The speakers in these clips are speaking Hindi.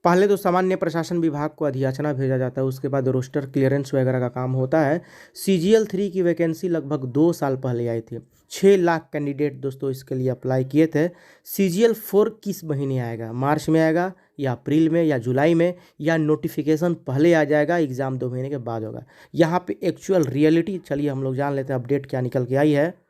पहले तो सामान्य प्रशासन विभाग को अधियाचना भेजा जाता है, उसके बाद रोस्टर क्लियरेंस वगैरह का काम होता है। CGL 3 की वैकेंसी लगभग 2 साल पहले आई थी। 6 लाख कैंडिडेट दोस्तों इसके लिए अप्लाई किए थे। CGL 4 किस महीने आएगा? मार्च में आएगा या अप्रैल में या जुलाई में, या नोटिफिकेशन पहले आ जाएगा, एग्ज़ाम 2 महीने के बाद होगा? यहाँ पे एक्चुअल रियलिटी चलिए हम लोग जान लेते हैं, अपडेट क्या निकल के आई है।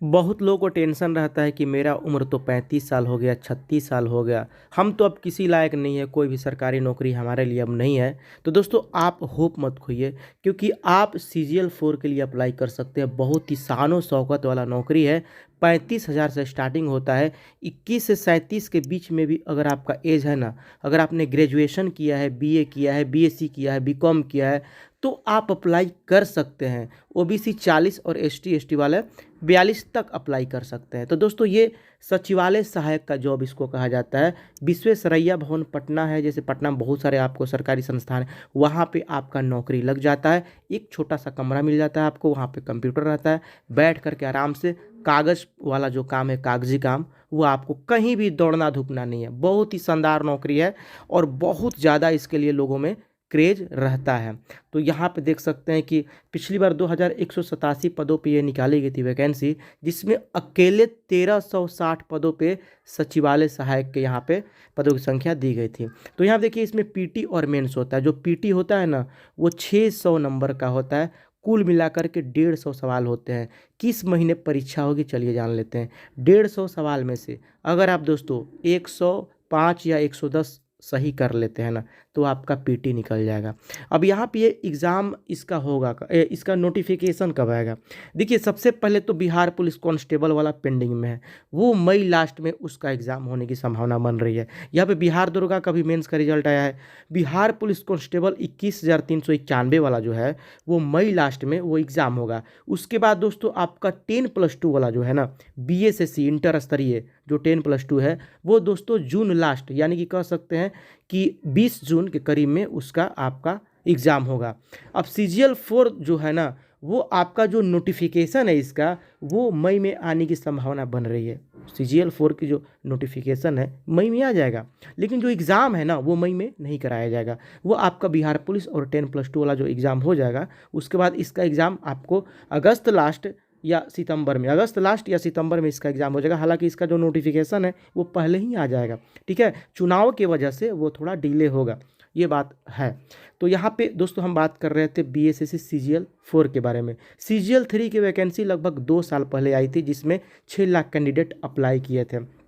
बहुत लोगों को टेंशन रहता है कि मेरा उम्र तो 35 साल हो गया, 36 साल हो गया, हम तो अब किसी लायक नहीं है, कोई भी सरकारी नौकरी हमारे लिए अब नहीं है। तो दोस्तों आप होप मत खोइए, क्योंकि आप CGL 4 के लिए अप्लाई कर सकते हैं। बहुत ही शानो शौकत वाला नौकरी है। 35,000 से स्टार्टिंग होता है। 21 से 37 के बीच में भी अगर आपका एज है ना, अगर आपने ग्रेजुएशन किया है, BA किया है, BSc किया है, BCom किया है, तो आप अप्लाई कर सकते हैं। OBC 40 और ST वाले 42 तक अप्लाई कर सकते हैं। तो दोस्तों ये सचिवालय सहायक का जॉब इसको कहा जाता है। विश्वेश्वरैया भवन पटना है, जैसे पटना में बहुत सारे आपको सरकारी संस्थान हैं, वहाँ पे आपका नौकरी लग जाता है। एक छोटा सा कमरा मिल जाता है आपको, वहाँ पे कंप्यूटर रहता है, बैठ करके आराम से कागज़ वाला जो काम है, कागजी काम, वो आपको कहीं भी दौड़ना धूपना नहीं है। बहुत ही शानदार नौकरी है और बहुत ज़्यादा इसके लिए लोगों में क्रेज रहता है। तो यहाँ पे देख सकते हैं कि पिछली बार 2187 पदों पे ये निकाली गई थी वैकेंसी, जिसमें अकेले 1360 पदों पे सचिवालय सहायक के यहाँ पे पदों की संख्या दी गई थी। तो यहाँ देखिए इसमें PT और मेंस होता है। जो PT होता है ना, वो 600 नंबर का होता है। कुल मिलाकर के 150 सवाल होते हैं। किस महीने परीक्षा होगी चलिए जान लेते हैं। 150 सवाल में से अगर आप दोस्तों 105 या 110 सही कर लेते हैं ना, तो आपका PT निकल जाएगा। अब यहाँ पे ये एग्ज़ाम इसका होगा, इसका नोटिफिकेशन कब आएगा? देखिए सबसे पहले तो बिहार पुलिस कांस्टेबल वाला पेंडिंग में है, वो मई लास्ट में उसका एग्ज़ाम होने की संभावना बन रही है। यहाँ पे बिहार दरोगा का भी मेंस का रिजल्ट आया है। बिहार पुलिस कांस्टेबल 21,391 वाला जो है, वो मई लास्ट में वो एग्ज़ाम होगा। उसके बाद दोस्तों आपका 10+2 वाला जो है ना, BSSC इंटर स्तरीय जो 10+2 है, वो दोस्तों जून लास्ट, यानी कि कह सकते हैं कि 20 जून के करीब में उसका आपका एग्ज़ाम होगा। अब CGL 4 जो है ना, वो आपका जो नोटिफिकेशन है इसका, वो मई में आने की संभावना बन रही है। CGL 4 की जो नोटिफिकेशन है मई में आ जाएगा, लेकिन जो एग्ज़ाम है ना, वो मई में नहीं कराया जाएगा। वो आपका बिहार पुलिस और 10+2 वाला जो एग्ज़ाम हो जाएगा, उसके बाद इसका एग्ज़ाम आपको अगस्त लास्ट या सितंबर में, अगस्त लास्ट या सितंबर में इसका एग्ज़ाम हो जाएगा। हालांकि इसका जो नोटिफिकेशन है वो पहले ही आ जाएगा, ठीक है। चुनाव की वजह से वो थोड़ा डिले होगा, ये बात है। तो यहाँ पे दोस्तों हम बात कर रहे थे BSSC CGL 4 के बारे में। CGL 3 की वैकेंसी लगभग 2 साल पहले आई थी, जिसमें 6 लाख कैंडिडेट अप्लाई किए थे।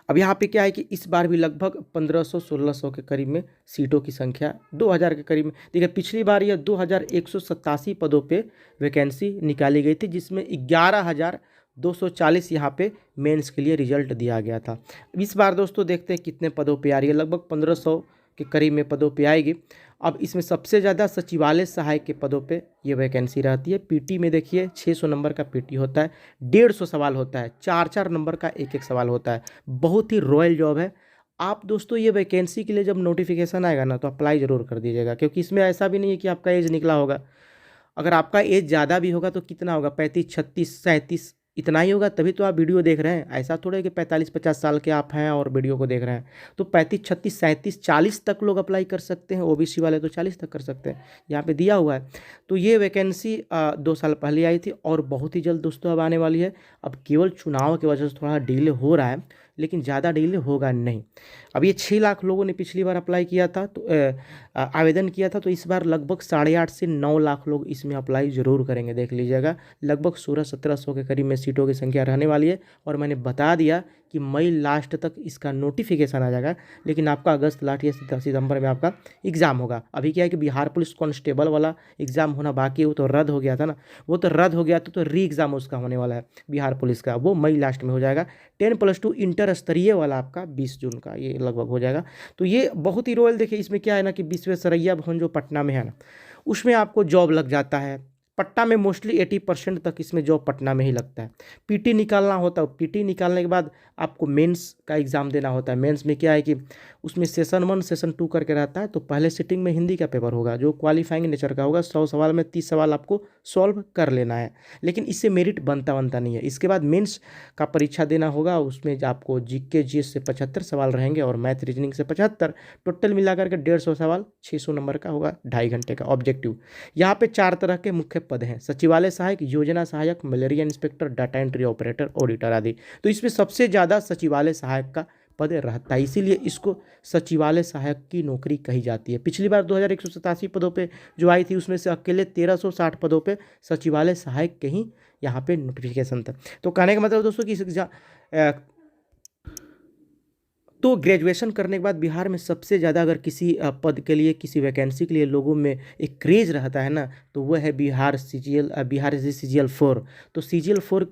अब यहाँ पे क्या है कि इस बार भी लगभग 1500-1600 के करीब में सीटों की संख्या, 2000 के करीब में। देखिए पिछली बार यह 2187 पदों पे वैकेंसी निकाली गई थी, जिसमें 11,240 यहाँ पे मेंस के लिए रिजल्ट दिया गया था। इस बार दोस्तों देखते हैं कितने पदों पे आ रही है, लगभग 1500 के करीब में पदों पे आएगी। अब इसमें सबसे ज़्यादा सचिवालय सहायक के पदों पे ये वैकेंसी रहती है। PT में देखिए 600 नंबर का PT होता है, 150 सवाल होता है, 4-4 नंबर का एक एक सवाल होता है। बहुत ही रॉयल जॉब है। आप दोस्तों ये वैकेंसी के लिए जब नोटिफिकेशन आएगा ना, तो अप्लाई ज़रूर कर दीजिएगा, क्योंकि इसमें ऐसा भी नहीं है कि आपका एज निकला होगा। अगर आपका एज ज़्यादा भी होगा तो कितना होगा, 35, 36, 37 इतना ही होगा, तभी तो आप वीडियो देख रहे हैं। ऐसा थोड़ा है कि 45-50 साल के आप हैं और वीडियो को देख रहे हैं। तो 35, 36, 37, 40 तक लोग अप्लाई कर सकते हैं। OBC वाले तो 40 तक कर सकते हैं, यहाँ पे दिया हुआ है। तो ये वैकेंसी 2 साल पहले आई थी और बहुत ही जल्द दोस्तों अब आने वाली है। अब केवल चुनाव की वजह से थोड़ा डिले हो रहा है, लेकिन ज़्यादा डिले होगा नहीं। अब ये 6 लाख लोगों ने पिछली बार अप्लाई किया था, तो आवेदन किया था, तो इस बार लगभग 8.5 से 9 लाख लोग इसमें अप्लाई ज़रूर करेंगे। देख लीजिएगा, लगभग 1600-1700 के करीब में सीटों की संख्या रहने वाली है। और मैंने बता दिया कि मई लास्ट तक इसका नोटिफिकेशन आ जाएगा, लेकिन आपका अगस्त लास्ट या सितंबर में आपका एग्ज़ाम होगा। अभी क्या है कि बिहार पुलिस कांस्टेबल वाला एग्ज़ाम होना बाकी है, वो तो रद्द हो गया था ना, वो तो रद्द हो गया था, तो री एग्ज़ाम उसका होने वाला है बिहार पुलिस का, वो मई लास्ट में हो जाएगा। 10+2 इंटर स्तरीय वाला आपका 20 जून का ये लगभग हो जाएगा। तो ये बहुत ही रॉयल, देखिए इसमें क्या है ना कि विश्वेश्वरैया भवन जो पटना में है ना, उसमें आपको जॉब लग जाता है। पटना में मोस्टली 80% तक इसमें जॉब पटना में ही लगता है। PT निकालना होता है, PT निकालने के बाद आपको मेंस का एग्ज़ाम देना होता है। मेंस में क्या है कि उसमें सेशन 1 सेशन 2 करके रहता है। तो पहले सिटिंग में हिंदी का पेपर होगा जो क्वालिफाइंग नेचर का होगा। 100 सवाल में 30 सवाल आपको सॉल्व कर लेना है, लेकिन इससे मेरिट बनता नहीं है। इसके बाद मेंस का परीक्षा देना होगा, उसमें आपको जीके जीएस से 75 सवाल रहेंगे और मैथ रीजनिंग से 75, टोटल मिलाकर के 150 सवाल 600 नंबर का होगा, 2.5 घंटे का ऑब्जेक्टिव। यहाँ पे 4 तरह के मुख्य पद हैं: सचिवालय सहायक, योजना सहायक, malaria inspector, data entry operator, auditor आदि। तो इसमें सबसे ज़्यादा सचिवालय सहायक का पद रहता है, इसीलिए इसको सचिवालय सहायक की नौकरी कही जाती है। पिछली बार 2187 पदों पे जो आई थी उसमें से अकेले 1360 पदों पे सचिवालय सहायक के ही यहाँ पे नोटिफिकेशन था। तो कहने का मतलब दोस्तों कि तो ग्रेजुएशन करने के बाद बिहार में सबसे ज़्यादा अगर किसी पद के लिए, किसी वैकेंसी के लिए लोगों में एक क्रेज रहता है ना, तो वह है बिहार CGL 4। तो CGL 4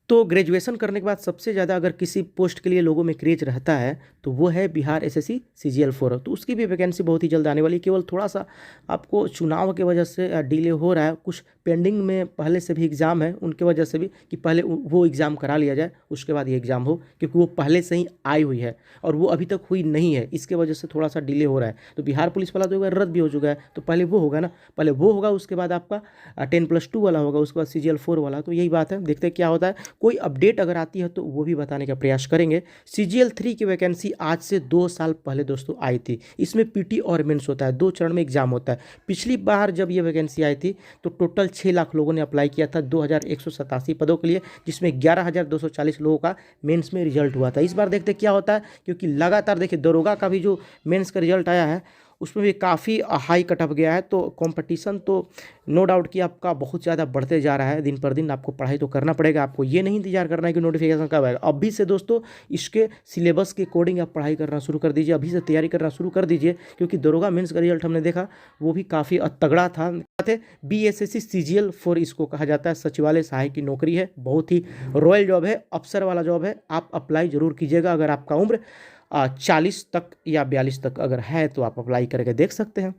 तो ग्रेजुएशन करने के बाद सबसे ज़्यादा अगर किसी पोस्ट के लिए लोगों में क्रेज रहता है तो वो है बिहार SSC CGL 4। तो उसकी भी वैकेंसी बहुत ही जल्द आने वाली, केवल थोड़ा सा आपको चुनाव के वजह से डिले हो रहा है। कुछ पेंडिंग में पहले से भी एग्ज़ाम है, उनके वजह से भी कि पहले वो एग्ज़ाम करा लिया जाए उसके बाद ये एग्ज़ाम हो, क्योंकि वो पहले से ही आई हुई है और वो अभी तक हुई नहीं है, इसके वजह से थोड़ा सा डिले हो रहा है। तो बिहार पुलिस वाला तो एक बार रद्द भी हो चुका है, तो पहले वो होगा ना, पहले वो होगा, उसके बाद आपका 10+2 वाला होगा, उसके बाद CGL 4 वाला। तो यही बात है, देखते हैं क्या होता है। कोई अपडेट अगर आती है तो वो भी बताने का प्रयास करेंगे। CGL 3 की वैकेंसी आज से 2 साल पहले दोस्तों आई थी। इसमें PT और मेंस होता है, 2 चरण में एग्जाम होता है। पिछली बार जब ये वैकेंसी आई थी तो टोटल 6 लाख लोगों ने अप्लाई किया था 2187 पदों के लिए, जिसमें 11,240 लोगों का मेंस में रिजल्ट हुआ था। इस बार देखते क्या होता है, क्योंकि लगातार देखिए दरोगा का भी जो मेंस का रिजल्ट आया है उसमें भी काफ़ी हाई कट ऑफ गया है। तो कंपटीशन तो नो डाउट कि आपका बहुत ज़्यादा बढ़ते जा रहा है, दिन पर दिन आपको पढ़ाई तो करना पड़ेगा। आपको ये नहीं इंतजार करना है कि नोटिफिकेशन कब आएगा। अभी से दोस्तों इसके सिलेबस के अकॉर्डिंग आप पढ़ाई करना शुरू कर दीजिए, अभी से तैयारी करना शुरू कर दीजिए, क्योंकि दरोगा मेंस का रिजल्ट हमने देखा वो भी काफ़ी तगड़ा था। BSSC CGL 4 इसको कहा जाता है, सचिवालय सहायक की नौकरी है, बहुत ही रॉयल जॉब है, अफसर वाला जॉब है। आप अप्लाई जरूर कीजिएगा, अगर आपका उम्र 40 तक या 42 तक अगर है तो आप अप्लाई करके देख सकते हैं।